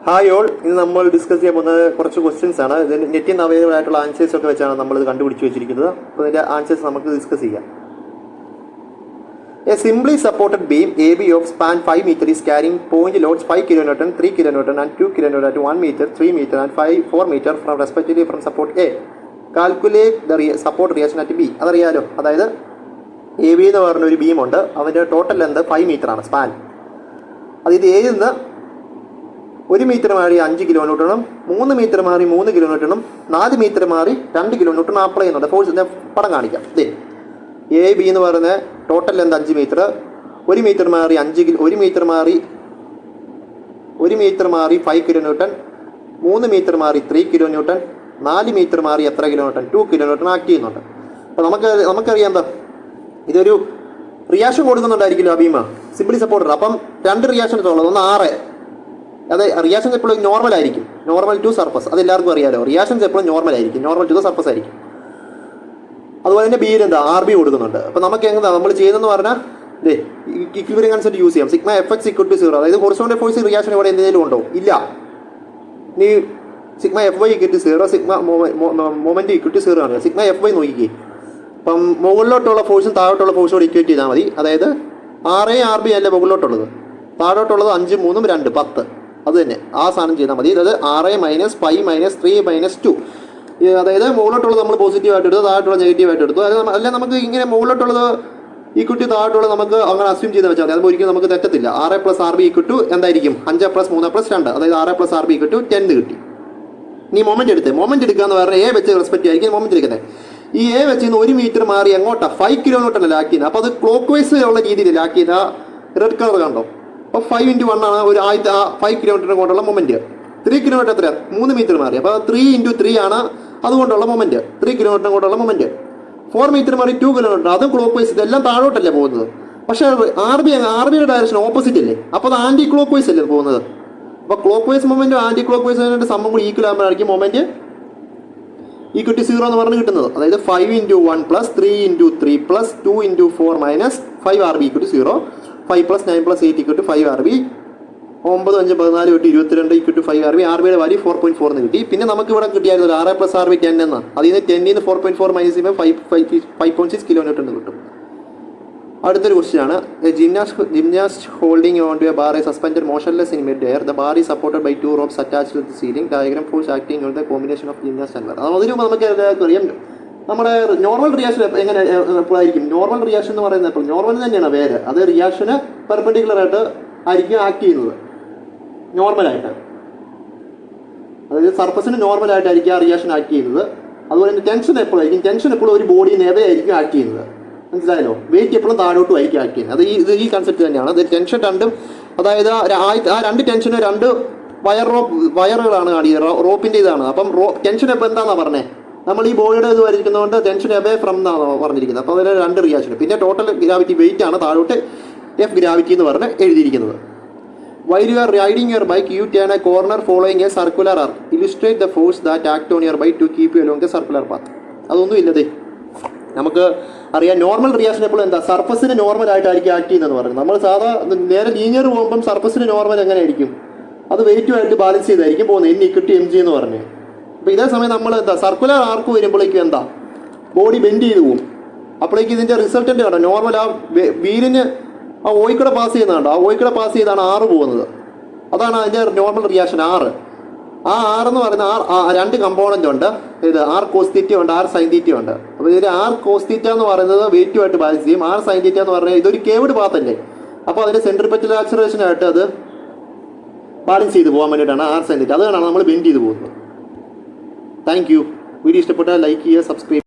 Hi all, ഇന്ന് നമ്മൾ discuss ചെയ്യാൻ പോകുന്ന കുറച്ച് ക്വസ്റ്റ്യൻസ് ആണ്. ഇതിന് നെറ്റിൽ നിന്ന് അവൈലബിൾ ആയിട്ടുള്ള ആൻസേഴ്സ് ഒക്കെ വെച്ചാണ് നമ്മൾ ഇത് കണ്ടുപിടിച്ച് വെച്ചിരിക്കുന്നത്. അപ്പോൾ ഇതിൻ്റെ ആൻസേഴ്സ് നമുക്ക് ഡിസ്കസ് ചെയ്യാം. A simply supported beam A B of span 5 meter is carrying point loads 5 kilonewton, 3 kilonewton and 2 kilonewton at 1 meter, 3 meter and 4 meter from respectively from support A. Calculate the support reaction at B. അതറിയാലോ, അതായത് A B എന്ന് പറഞ്ഞ ഒരു ബീമുണ്ട്. അതിൻ്റെ total length 5 meter ആണ്, span. അത് ഇത് എയിൽ നിന്ന് 1 meter മാറി 5 kilonewton, 3 meter മാറി 3 kilonewton, 4 meter മാറി 2 kilonewton അപ്ലൈ ചെയ്യുന്നുണ്ട്. ഫോഴ്സിൻ്റെ പടം കാണിക്കാം. എ ബി എന്ന് പറയുന്ന ടോട്ടൽ ലെന്ത് 5 meter, 1 meter മാറി 1 meter മാറി 5 kilonewton, 3 meter മാറി 3 kilonewton, 4 meter മാറി എത്ര kilonewton, 2 kilonewton ആക്ട് ചെയ്യുന്നുണ്ട്. അപ്പോൾ നമുക്കറിയാം എന്താ, ഇതൊരു റിയാക്ഷൻ കൊടുക്കുന്നുണ്ടായിരിക്കില്ല ബീമ, സിംപ്ലി സപ്പോർട്ടഡ്. അപ്പം 2 റിയാക്ഷൻസ് ഉള്ളത്. ഒന്ന് 6, അത് റിയാക്ഷൻസ് എപ്പോഴും നോർമൽ ആയിരിക്കും, നോർമൽ ടു സർഫസ്. അത് എല്ലാവർക്കും അറിയാലോ, റിയാക്ഷൻസ് എപ്പോഴും നോർമൽ ആയിരിക്കും, നോർമൽ ടു ദ സർഫസ് ആയിരിക്കും. അതുപോലെ തന്നെ ബിയിൽ എന്താ ആർ ബി കൊടുക്കുന്നുണ്ട്. അപ്പോൾ നമുക്ക് എന്താ നമ്മൾ ചെയ്യുന്നതെന്ന് പറഞ്ഞാൽ ഇക്വിലിബ്രിയം കൺസെപ്റ്റ് യൂസ് ചെയ്യാം. Sigma F X equal to 0. അതായത് ഹൊറിസോണ്ടൽ ഫോഴ്സ് റിയാക്ഷൻ ഇവിടെ എന്തെങ്കിലും ഉണ്ടോ? ഇല്ല. ഇനി sigma F Y equal to 0, sigma moment equal to 0 ആണ്. സിഗ്മ എഫ് വൈ നോക്കിക്കേ. അപ്പം മുകളിലോട്ടുള്ള ഫോഴ്സും താഴോട്ടുള്ള ഫോഴ്സോട് ഇക്വേറ്റ് ചെയ്താൽ മതി. അതായത് ആർ ബി അല്ല മുകളിലോട്ടുള്ളത്, താഴോട്ടുള്ളത് 5, 3, 2, 10. അത് തന്നെ ആ സാധനം ചെയ്താൽ മതി. അതായത് 6 മൈനസ് 5 മൈനസ് 3 മൈനസ് 2. അതായത് മുകളിലോട്ടുള്ളത് നമ്മൾ പോസിറ്റീവായിട്ട് എടുത്തു, താഴോട്ടുള്ള നെഗറ്റീവായിട്ട് എടുത്തു. അല്ല നമുക്ക് ഇങ്ങനെ മുകളിലോട്ടുള്ളത് ഈക്വൽ താഴോട്ടുള്ളത് നമുക്ക് അങ്ങനെ അസ്യൂം ചെയ്ത് വെച്ചാൽ മതി. അത് ഒരിക്കലും നമുക്ക് തെറ്റത്തില്ല. 6 + RB ഈക്വൽ ടു എന്തായിരിക്കും? 5 + 3 + 2. അതായത് 6 + RB ഈക്വൽ ടു 10 കിട്ടി. നീ മൊമെന്റ് എടുക്കുക എന്ന് പറഞ്ഞാൽ എ വെച്ച് റെസ്പെക്ട് ആയിരിക്കും മൊമെന്റ് എടുക്കുന്നത്. ഈ എ വെച്ച് 1 meter മാറി എങ്ങോട്ടാ? 5 kilonewton ലാക്ക് ചെയ്യുന്നത്. അപ്പോൾ അത് ക്ലോക്ക് വൈസ് ഉള്ള രീതിയിൽ ലാക്ക് ചെയ്ത റെഡ് കളർ കണ്ടോ? അപ്പോൾ 5 × 1 ആണ് ഒരു 5 kilonewton കൊണ്ടുള്ള മൊമെന്റ്. 3 kilonewton എത്രയാണ്? 3 meter മാറി. അപ്പോൾ 3 × 3 ആണ് അതുകൊണ്ടുള്ള മൊമെന്റ്, 3 kilonewton കൊണ്ടുള്ള മൊമെന്റ്. 4 meter മാറി 2 kilonewton, അതും ക്ലോക്ക് വൈസ്. ഇതെല്ലാം താഴോട്ടല്ലേ പോകുന്നത്. പക്ഷേ ആർ ബിയുടെ ഡയറക്ഷൻ ഓപ്പോസിറ്റ് അല്ലേ, അപ്പോൾ അത് ആന്റി ക്ലോക്ക് വൈസ് അല്ലേ പോകുന്നത്. അപ്പോൾ ക്ലോക്ക് വൈസ് മൊമെന്റും ആന്റി ക്ലോക്ക് വൈസ് സംഭവം കൂടി ഈക്വൽ ആകുമ്പോഴായിരിക്കും മൊമെന്റ് ഈക്വൽ ടു 0 എന്ന് പറഞ്ഞ് കിട്ടുന്നത്. അതായത് 5 × 1 + 3 × 3 + 2 × 4 - 5 RB equal to 0. 5 + 9 + 8 equal to 5 RB. 9, 5, 14, 22 equal to 5 RB. ആർബിയുടെ വാല്യൂ 4.4 എന്ന് കിട്ടി. പിന്നെ നമുക്ക് ഇവിടെ കിട്ടിയായിരുന്നു 6 + RB 10 എന്ന്. അതിൽ നിന്ന് 10 നിന്ന് 4.4 മൈനസ് ചെയ്യുമ്പോൾ 5.6 kilonewton എന്ന് കിട്ടും. അടുത്തൊരു ക്വസ്റ്റ്യൻ ആണ്. Gymnast holding on to a bar is suspended motionless in mid air. The bar is supported by 2 ropes attached to the ceiling. Diagram force acting on the combination of gymnast and bar. അതിന് നമുക്ക് അറിയാം നമ്മുടെ normal reaction എങ്ങനെ എപ്പോഴായിരിക്കും. Normal reaction എന്ന് പറയുന്നത് എപ്പോൾ normal തന്നെയാണ് പേര്. അത് റിയാക്ഷന് പെർപെൻഡിക്കുലർ ആയിട്ട് ആയിരിക്കും ആക്ട് ചെയ്യുന്നത്, നോർമലായിട്ട്. അതായത് സർഫസിന് നോർമലായിട്ടായിരിക്കും ആ റിയാക്ഷൻ ആക്ട് ചെയ്യുന്നത്. അതുപോലെ തന്നെ ടെൻഷൻ എപ്പോഴായിരിക്കും? ടെൻഷൻ എപ്പോഴും ഒരു ബോഡി നേരെയായിരിക്കും ആക്ട് ചെയ്യുന്നത്. മനസ്സിലായല്ലോ? വെയിറ്റ് എപ്പോഴും താഴോട്ടും ആയിരിക്കും ആക്ട് ചെയ്യുന്നത്. അത് ഈ കൺസെപ്റ്റ് തന്നെയാണ്. അത് ടെൻഷൻ രണ്ടും, അതായത് ആ 2 ടെൻഷനും 2 വയറുകളാണ് കാണിക്കുന്നത്, റോപ്പിൻ്റെ ഇതാണ്. അപ്പം ടെൻഷൻ എപ്പോൾ എന്താണെന്നാണ് പറഞ്ഞത്? നമ്മൾ ഈ ബോഡിയുടെ ഇത് വരയ്ക്കുന്നതുകൊണ്ട് ടെൻഷൻ എബേ ഫ്രം എന്നാണ് പറഞ്ഞിരിക്കുന്നത്. അപ്പോൾ അതിൽ 2 റിയാക്ഷൻ. പിന്നെ ടോട്ടൽ ഗ്രാവിറ്റി വെയിറ്റ് ആണ് താഴോട്ട് എഫ് ഗ്രാവിറ്റി എന്ന് പറഞ്ഞ് എഴുതിയിരിക്കുന്നത്. While you are riding your bike, you turn a corner following a circular arc. Illustrate the force that act on your bike to keep you along the circular path. അതൊന്നും ഇല്ലതേ. നമുക്ക് അറിയാം normal reaction എപ്പോഴും എന്താ, സർഫസിന് normal ആയിട്ടായിരിക്കും act ചെയ്യുന്നതെന്ന് പറയുന്നത്. നമ്മൾ സാധാ നേരെ ലീനിയർ പോകുമ്പം സർഫസിന് നോർമൽ എങ്ങനെയായിരിക്കും? അത് വെയിറ്റുമായിട്ട് ബാലൻസ് ചെയ്തായിരിക്കും പോകുന്നത്, N = mg എന്ന് പറഞ്ഞ്. അപ്പോൾ ഇതേ സമയം നമ്മൾ എന്താ സർക്കുലർ ആർക്ക് വരുമ്പോഴേക്കും എന്താ ബോഡി ബെൻഡ് ചെയ്ത് പോകും. അപ്പോഴേക്കും ഇതിൻ്റെ റിസൾട്ടൻ്റ് കാണാം. നോർമൽ ആ വീലിന് ആ ഓയിക്കൂടെ പാസ് ചെയ്യുന്നതുണ്ട്, ആ ഓയിക്കൂടെ പാസ് ചെയ്താണ് 6 പോകുന്നത്. അതാണ് അതിൻ്റെ നോർമൽ റിയാക്ഷൻ 6. ആ 6 എന്ന് പറയുന്ന 2 കമ്പോണൻ്റ് ഉണ്ട്. ഇത് R cos θ ഉണ്ട്, R sin θ ഉണ്ട്. അപ്പോൾ ഇതിൽ R cos θ എന്ന് പറയുന്നത് വെയിറ്റുമായിട്ട് ബാലൻസ് ചെയ്യും. R sin θ എന്ന് പറഞ്ഞാൽ ഇതൊരു കേവ്ഡ് പാത്തല്ലേ, അപ്പോൾ അതിൻ്റെ സെൻട്രിപെറ്റൽ ആക്സിലറേഷനായിട്ട് അത് ബാലൻസ് ചെയ്ത് പോകാൻ വേണ്ടിയിട്ടാണ് R sin θ. അതാണ് നമ്മൾ ബെൻഡ് ചെയ്ത് പോകുന്നത്. Thank you. വീഡിയോ ഇഷ്ടപ്പെട്ടാൽ ലൈക്ക് ചെയ്യുക, സബ്സ്ക്രൈബ്